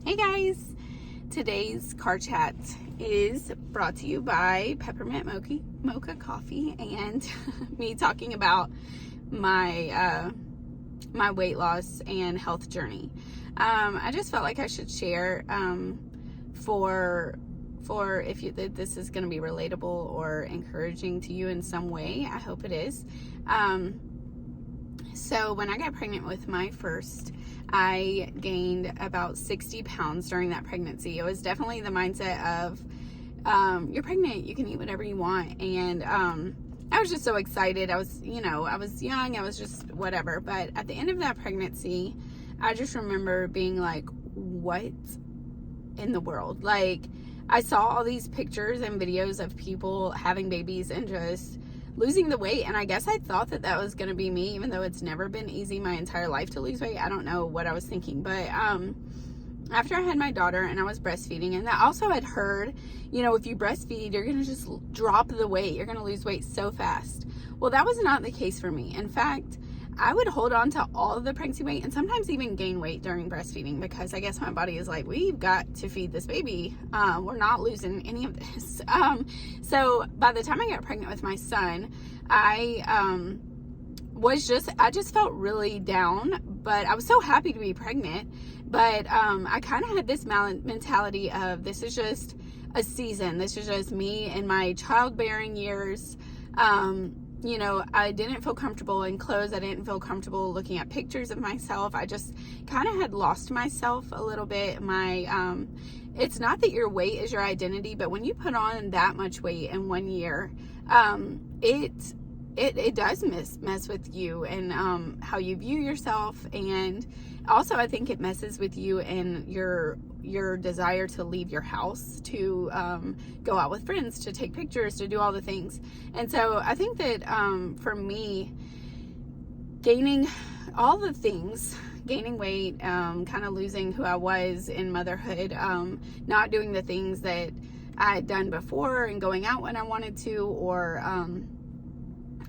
Hey guys, today's car chat is brought to you by Peppermint Mocha Coffee and me talking about my my weight loss and health journey. I just felt like I should share for if this is going to be relatable or encouraging to you in some way. I hope it is. So when I got pregnant with my first, I gained about 60 pounds during that pregnancy. It was definitely the mindset of, you're pregnant, you can eat whatever you want. And I was just so excited. I was young, I was just whatever. But at the end of that pregnancy, I just remember being like, what in the world? Like, I saw all these pictures and videos of people having babies and just losing the weight, and I guess I thought that was going to be me, even though it's never been easy my entire life to lose weight. I don't know what I was thinking, but after I had my daughter and I was breastfeeding, and I also had heard, if you breastfeed, you're going to just drop the weight, you're going to lose weight so fast. Well, that was not the case for me. In fact, I would hold on to all of the pregnancy weight and sometimes even gain weight during breastfeeding, because I guess my body is like, we've got to feed this baby. We're not losing any of this. So by the time I got pregnant with my son, I just felt really down, but I was so happy to be pregnant. But I kind of had this mentality of, this is just a season. This is just me in my childbearing years. I didn't feel comfortable in clothes. I didn't feel comfortable looking at pictures of myself. I just kind of had lost myself a little bit. It's not that your weight is your identity, but when you put on that much weight in 1 year, it does mess with you and how you view yourself. And also, I think it messes with you and your desire to leave your house, to go out with friends, to take pictures, to do all the things. And so I think that for me, gaining all the things, gaining weight, kind of losing who I was in motherhood, not doing the things that I had done before and going out when I wanted to,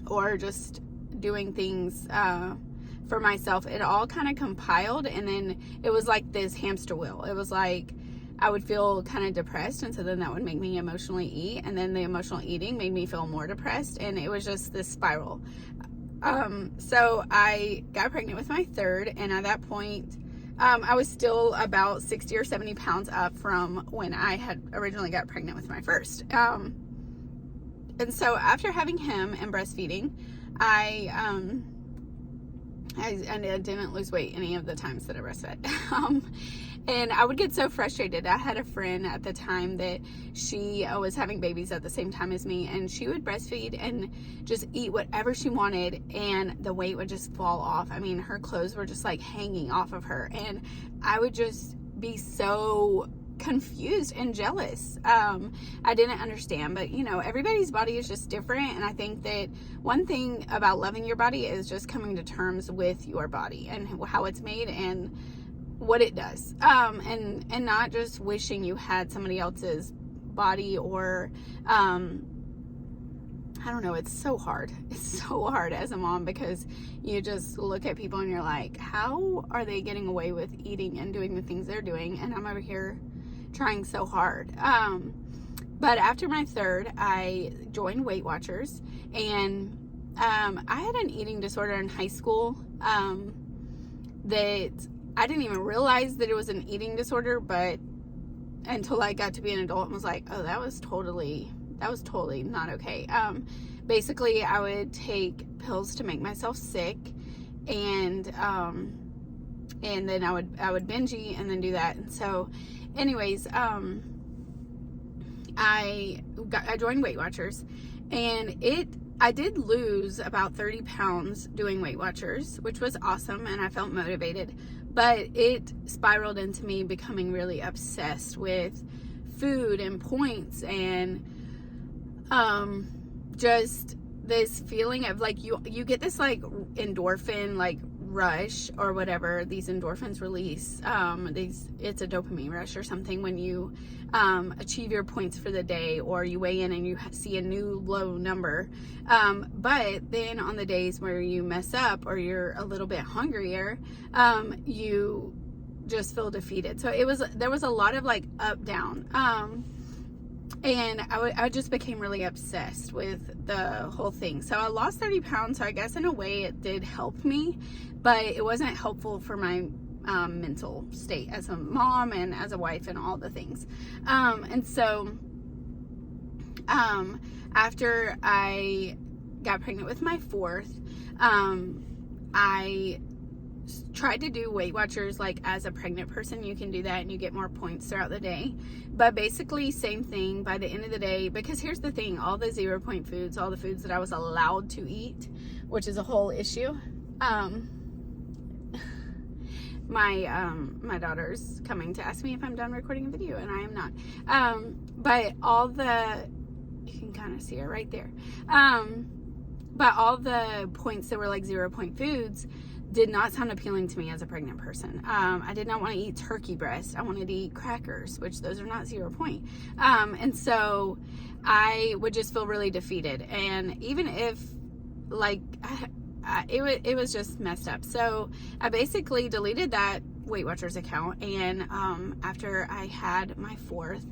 or just doing things for myself, it all kind of compiled, and then it was like this hamster wheel. It was like I would feel kind of depressed, and so then that would make me emotionally eat, and then the emotional eating made me feel more depressed, and it was just this spiral. So I got pregnant with my third, and at that point I was still about 60 or 70 pounds up from when I had originally got pregnant with my first. And so after having him and breastfeeding, I didn't lose weight any of the times that I breastfed. And I would get so frustrated. I had a friend at the time that she was having babies at the same time as me, and she would breastfeed and just eat whatever she wanted, and the weight would just fall off. I mean, her clothes were just like hanging off of her, and I would just be so confused and jealous. I didn't understand, but everybody's body is just different, and I think that one thing about loving your body is just coming to terms with your body and how it's made and what it does, and not just wishing you had somebody else's body, or I don't know. It's so hard as a mom, because you just look at people and you're like, how are they getting away with eating and doing the things they're doing, and I'm over here trying so hard. But after my third, I joined Weight Watchers, and I had an eating disorder in high school that I didn't even realize that it was an eating disorder, but until I got to be an adult and was like, oh, that was totally not okay. Basically, I would take pills to make myself sick, and then I would binge eat and then do that. And so anyways, I joined Weight Watchers, and I did lose about 30 pounds doing Weight Watchers, which was awesome, and I felt motivated, but it spiraled into me becoming really obsessed with food and points, and just this feeling of like you get this like endorphin like rush or whatever these endorphins release. It's a dopamine rush or something when you achieve your points for the day, or you weigh in and you see a new low number. But then on the days where you mess up or you're a little bit hungrier, you just feel defeated. So there was a lot of like up, down. And I just became really obsessed with the whole thing. So I lost 30 pounds. So I guess in a way it did help me, but it wasn't helpful for my mental state as a mom and as a wife and all the things. And so after I got pregnant with my fourth, I tried to do Weight Watchers. Like as a pregnant person, you can do that and you get more points throughout the day. But basically same thing by the end of the day, because here's the thing, all the 0 point foods, all the foods that I was allowed to eat, which is a whole issue. My daughter's coming to ask me if I'm done recording a video, and I am not. But all the, you can kind of see her right there. But all the points that were like 0 point foods did not sound appealing to me as a pregnant person. I did not want to eat turkey breast. I wanted to eat crackers, which those are not 0 point. And so I would just feel really defeated. And even if like, it was just messed up. So I basically deleted that Weight Watchers account. And after I had my fourth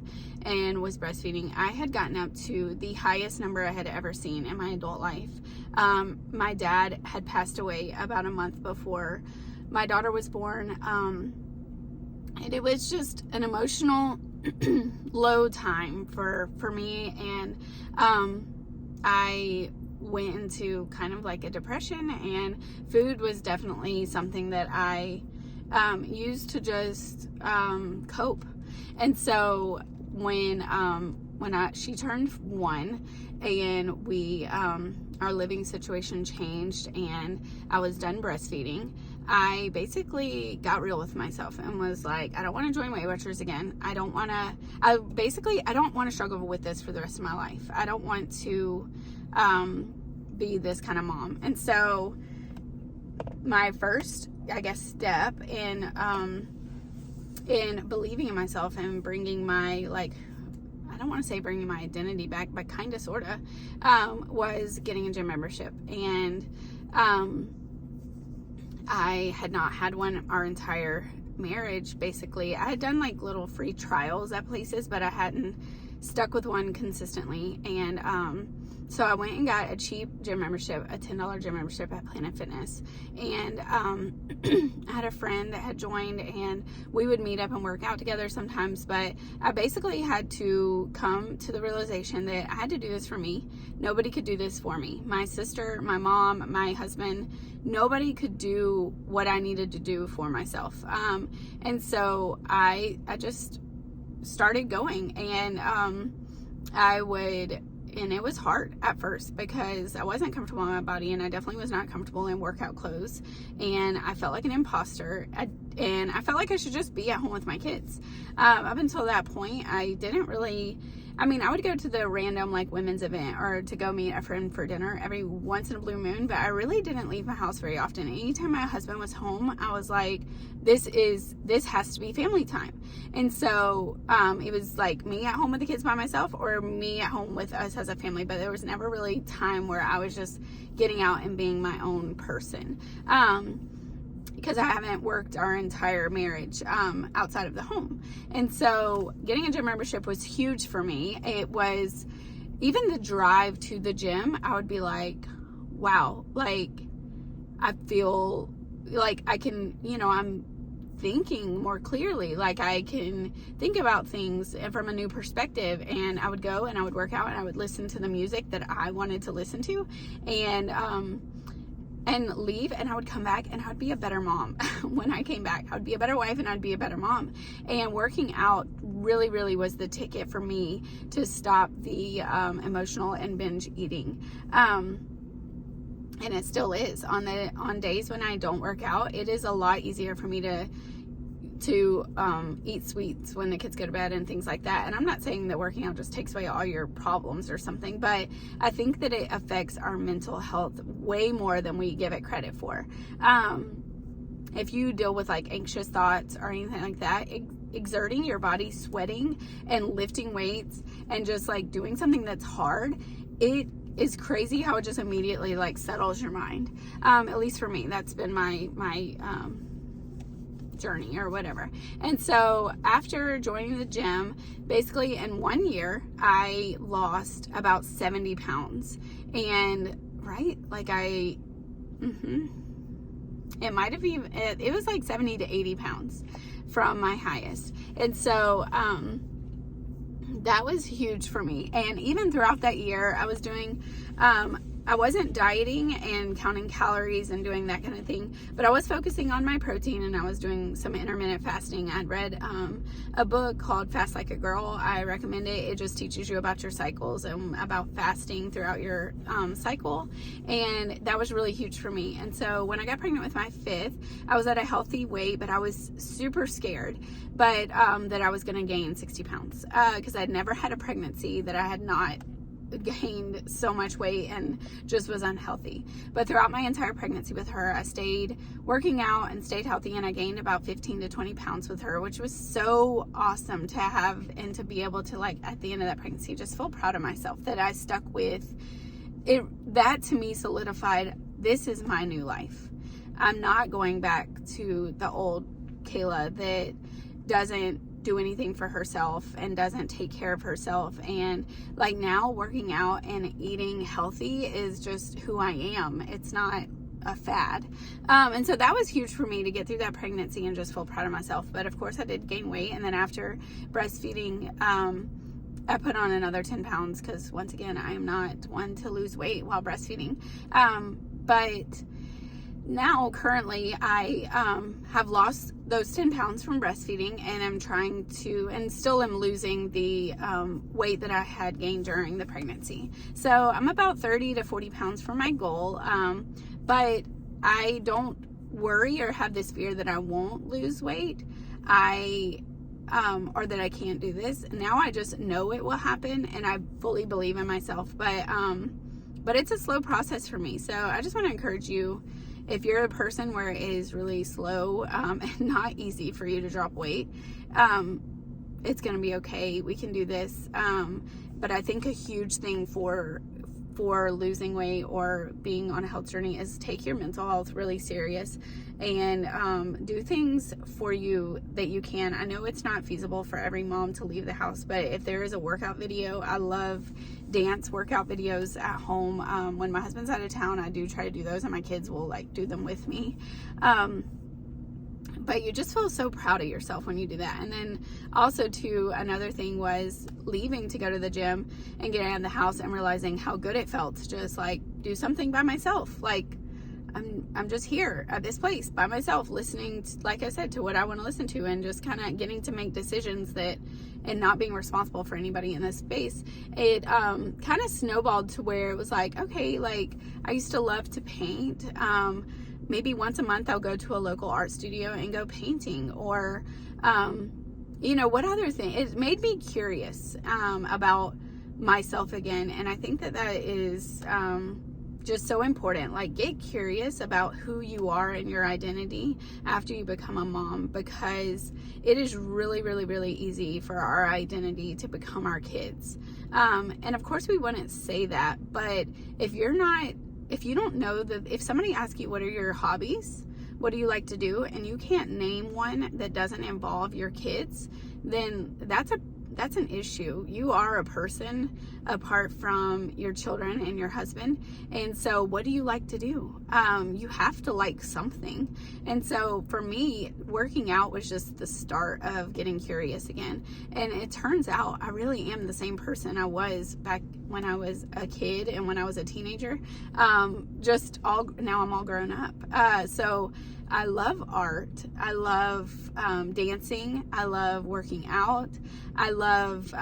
and was breastfeeding, I had gotten up to the highest number I had ever seen in my adult life. My dad had passed away about a month before my daughter was born. And it was just an emotional low time for me. And I went into kind of like a depression, and food was definitely something that I used to just cope. And so when she turned 1 and we our living situation changed and I was done breastfeeding, I basically got real with myself and was like, I don't want to join Weight Watchers again. I don't want to struggle with this for the rest of my life. I don't want to be this kind of mom. And so my first, I guess, step in believing in myself and bringing my, like, I don't want to say bringing my identity back, but kind of, sort of, was getting a gym membership. And I had not had one our entire marriage. Basically, I had done like little free trials at places, but I hadn't stuck with one consistently. And so I went and got a cheap gym membership, a $10 gym membership at Planet Fitness. And I had a friend that had joined, and we would meet up and work out together sometimes. But I basically had to come to the realization that I had to do this for me. Nobody could do this for me. My sister, my mom, my husband, nobody could do what I needed to do for myself. And so I just started going, and and it was hard at first because I wasn't comfortable in my body, and I definitely was not comfortable in workout clothes, and I felt like an imposter, and I felt like I should just be at home with my kids. Up until that point, I didn't really, I would go to the random like women's event or to go meet a friend for dinner every once in a blue moon, but I really didn't leave my house very often. Anytime my husband was home, I was like, this has to be family time. And so it was like me at home with the kids by myself or me at home with us as a family, but there was never really time where I was just getting out and being my own person. Because I haven't worked our entire marriage outside of the home. And so getting a gym membership was huge for me. It was, even the drive to the gym, I would be like, wow, like I feel like I can, I'm thinking more clearly, like I can think about things from a new perspective. And I would go and I would work out and I would listen to the music that I wanted to listen to, and leave, and I would come back and I would be a better mom. When I came back, I would be a better wife and I'd be a better mom. And working out really, really was the ticket for me to stop the emotional and binge eating. And it still is. On days when I don't work out, it is a lot easier for me to eat sweets when the kids go to bed and things like that. And I'm not saying that working out just takes away all your problems or something, but I think that it affects our mental health way more than we give it credit for. If you deal with like anxious thoughts or anything like that, exerting your body, sweating and lifting weights and just like doing something that's hard, it is crazy how it just immediately like settles your mind. At least for me, that's been my journey or whatever. And so after joining the gym, basically in 1 year, I lost about 70 pounds. And right, like it might have even, it was like 70 to 80 pounds from my highest. And so, that was huge for me. And even throughout that year, I was doing, I wasn't dieting and counting calories and doing that kind of thing, but I was focusing on my protein, and I was doing some intermittent fasting. I'd read a book called Fast Like a Girl. I recommend it. It just teaches you about your cycles and about fasting throughout your cycle, and that was really huge for me. And so when I got pregnant with my fifth, I was at a healthy weight, but I was super scared that I was going to gain 60 pounds because I'd never had a pregnancy that I had not gained so much weight and just was unhealthy. But throughout my entire pregnancy with her, I stayed working out and stayed healthy, and I gained about 15 to 20 pounds with her, which was so awesome to have and to be able to, like, at the end of that pregnancy, just feel proud of myself that I stuck with it. That to me solidified, this is my new life. I'm not going back to the old Kayla that doesn't do anything for herself and doesn't take care of herself. And like now, working out and eating healthy is just who I am. It's not a fad. And so that was huge for me to get through that pregnancy and just feel proud of myself. But of course I did gain weight. And then after breastfeeding, I put on another 10 pounds because once again, I am not one to lose weight while breastfeeding. But now currently I have lost those 10 pounds from breastfeeding, and I'm trying to, and still am losing the weight that I had gained during the pregnancy. So I'm about 30 to 40 pounds from my goal. But I don't worry or have this fear that I won't lose weight. Or that I can't do this. Now I just know it will happen, and I fully believe in myself. But it's a slow process for me. So I just want to encourage you, if you're a person where it is really slow and not easy for you to drop weight, it's going to be okay. We can do this. But I think a huge thing for losing weight or being on a health journey is take your mental health really serious and do things for you that you can. I know it's not feasible for every mom to leave the house, but if there is a workout video, I love dance workout videos at home. When my husband's out of town, I do try to do those, and my kids will like do them with me. But you just feel so proud of yourself when you do that. And then also too, another thing was leaving to go to the gym and getting out of the house and realizing how good it felt to just like do something by myself. Like I'm just here at this place by myself, listening to, like I said, to what I want to listen to, and just kind of getting to make decisions and not being responsible for anybody in this space. It kind of snowballed to where it was like, okay, like I used to love to paint. Maybe once a month I'll go to a local art studio and go painting, or, what other thing? It made me curious about myself again. And I think that is just so important. Like, get curious about who you are and your identity after you become a mom, because it is really, really, really easy for our identity to become our kids. And of course we wouldn't say that, but if you don't know that, if somebody asks you, what are your hobbies? What do you like to do? And you can't name one that doesn't involve your kids, then that's an issue. You are a person apart from your children and your husband. And so what do you like to do? You have to like something. And so for me, working out was just the start of getting curious again. And it turns out I really am the same person I was back when I was a kid and when I was a teenager. Now I'm all grown up. So I love art. I love dancing. I love working out. I love,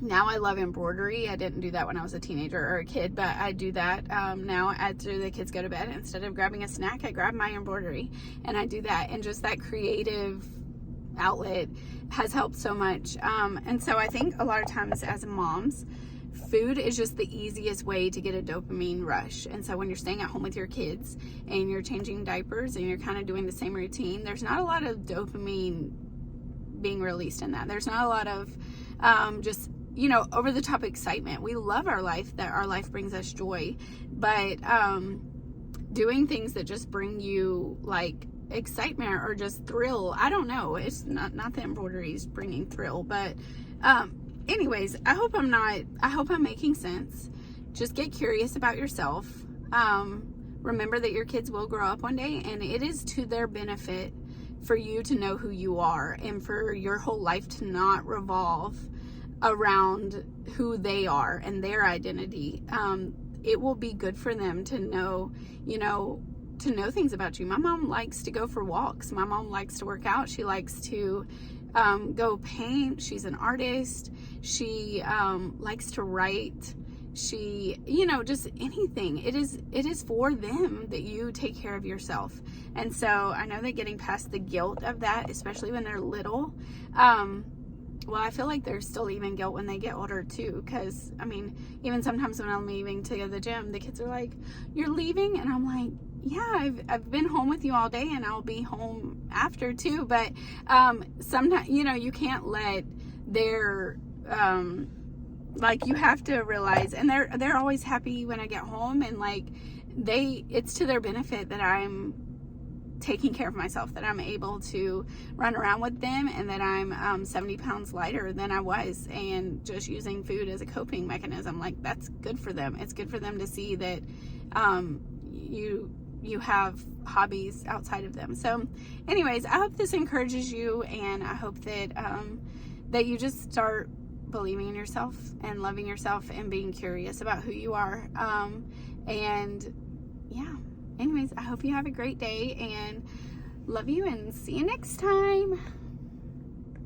now I love embroidery. I didn't do that when I was a teenager or a kid, but I do that now after the kids go to bed. Instead of grabbing a snack, I grab my embroidery and I do that. And just that creative outlet has helped so much. And so I think a lot of times as moms, food is just the easiest way to get a dopamine rush. And so when you're staying at home with your kids and you're changing diapers and you're kind of doing the same routine, there's not a lot of dopamine being released in that. There's not a lot of just, over the top excitement. We love our life, that our life brings us joy, but doing things that just bring you like excitement or just thrill. I don't know. It's not that embroidery is bringing thrill, but anyways, I hope I'm making sense. Just get curious about yourself. Remember that your kids will grow up one day, and it is to their benefit for you to know who you are and for your whole life to not revolve around who they are and their identity. It will be good for them to know, to know things about you. My mom likes to go for walks. My mom likes to work out. She likes to go paint. She's an artist. She likes to write. She, just anything. It is for them that you take care of yourself. And so I know that getting past the guilt of that, especially when they're little, well, I feel like there's still even guilt when they get older too, because even sometimes when I'm leaving to go to the gym, the kids are like, "You're leaving?" And I'm like, "Yeah, I've been home with you all day, and I'll be home after too." But sometimes, you can't let their you have to realize, and they're always happy when I get home, and it's to their benefit that I'm taking care of myself, that I'm able to run around with them, and that I'm 70 pounds lighter than I was, and just using food as a coping mechanism. That's good for them. It's good for them to see that you have hobbies outside of them. So anyways, I hope this encourages you, and I hope that that you just start believing in yourself and loving yourself and being curious about who you are. And yeah, anyways, I hope you have a great day, and love you, and see you next time.